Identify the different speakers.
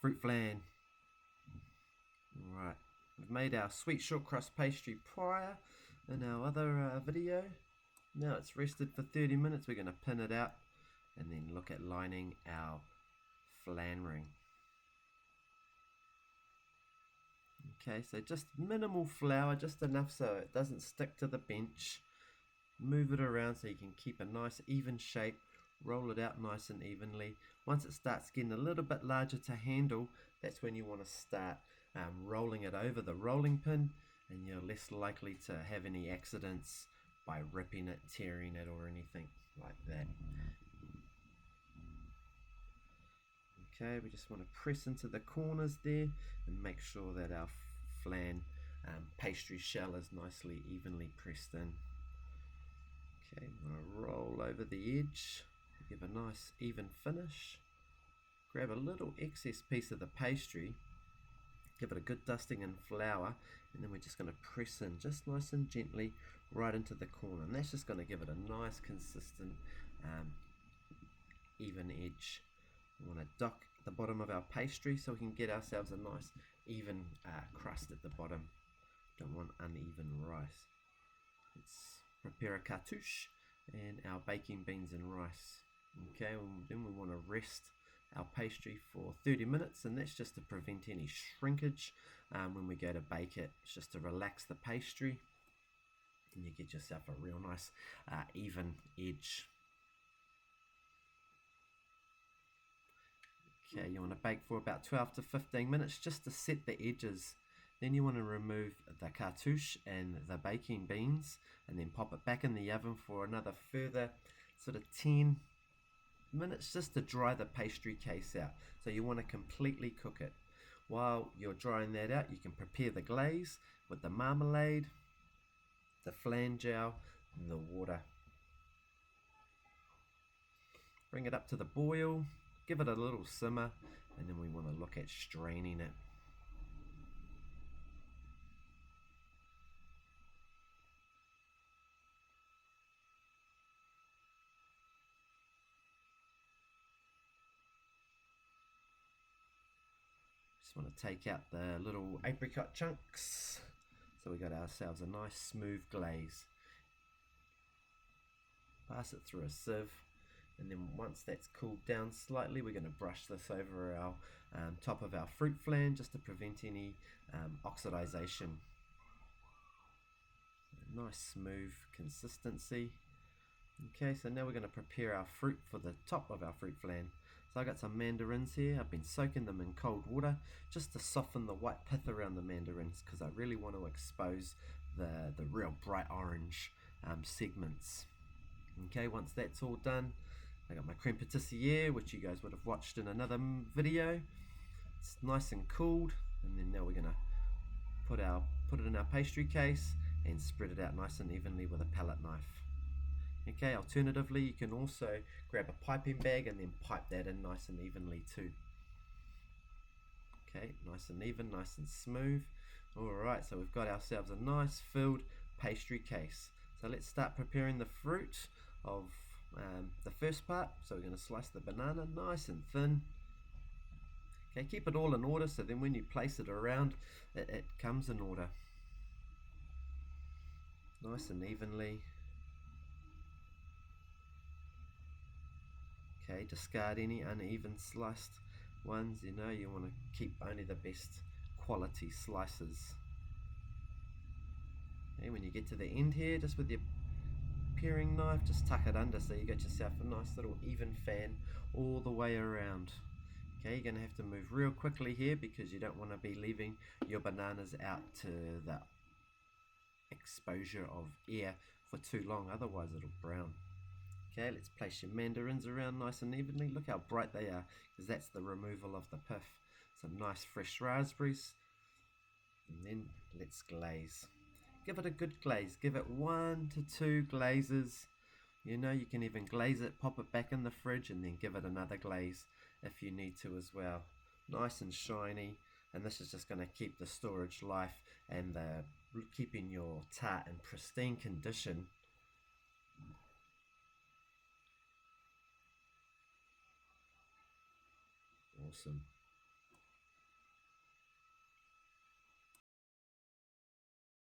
Speaker 1: fruit flan. Alright, we've made our sweet short crust pastry prior in our other video. Now it's rested for 30 minutes. We're going to pin it out and then look at lining our flan ring. Okay, so just minimal flour, just enough so it doesn't stick to the bench. Move it around so you can keep a nice even shape. Roll it out nice and evenly. Once it starts getting a little bit larger to handle, that's when you want to start rolling it over the rolling pin, and you're less likely to have any accidents by ripping it, tearing it, or anything like that. Okay, we just want to press into the corners there and make sure that our flan pastry shell is nicely evenly pressed in. Okay, I'm going to roll over the edge, give a nice even finish. Grab a little excess piece of the pastry, give it a good dusting in flour, and then we're just going to press in just nice and gently right into the corner, and that's just going to give it a nice consistent even edge. We want to dock the bottom of our pastry so we can get ourselves a nice even crust at the bottom. Don't want uneven rice. Let's prepare a cartouche and our baking beans and rice. Okay, then we want to rest our pastry for 30 minutes, and that's just to prevent any shrinkage when we go to bake it. It's just to relax the pastry and you get yourself a real nice even edge. Okay, you want to bake for about 12 to 15 minutes just to set the edges. Then you want to remove the cartouche and the baking beans and then pop it back in the oven for another further sort of 10 minutes just to dry the pastry case out. So you want to completely cook it. While you're drying that out, you can prepare the glaze with the marmalade, the flan gel, and the water. Bring it up to the boil. Give it a little simmer, and then we want to look at straining it. Just want to take out the little apricot chunks. So we got ourselves a nice smooth glaze. Pass it through a sieve. And then once that's cooled down slightly, we're going to brush this over our top of our fruit flan just to prevent any oxidization. Nice smooth consistency. Okay, so now we're going to prepare our fruit for the top of our fruit flan. So I got some mandarins here. I've been soaking them in cold water just to soften the white pith around the mandarins, because I really want to expose the real bright orange segments. Okay, once that's all done, I got my creme patissiere, which you guys would have watched in another video. It's nice and cooled, and then now we're going to put it in our pastry case and spread it out nice and evenly with a palette knife. Okay, alternatively, you can also grab a piping bag and then pipe that in nice and evenly too. Okay, nice and even, nice and smooth. Alright, so we've got ourselves a nice filled pastry case. So let's start preparing the fruit of the first part. So we're going to slice the banana nice and thin. Okay, keep it all in order so then when you place it around, it comes in order. Nice and evenly. Okay, discard any uneven sliced ones. You know, you want to keep only the best quality slices. Okay, when you get to the end here, just with your paring knife, just tuck it under so you get yourself a nice little even fan all the way around. Okay, you're going to have to move real quickly here because you don't want to be leaving your bananas out to the exposure of air for too long, otherwise it'll brown. Okay, let's place your mandarins around nice and evenly. Look how bright they are, because that's the removal of the pith. Some nice fresh raspberries. And then let's glaze. Give it a good glaze. Give it 1 to 2 glazes. You know, you can even glaze it, pop it back in the fridge, and then give it another glaze if you need to as well. Nice and shiny. And this is just going to keep the storage life and keeping your tart in pristine condition. Awesome.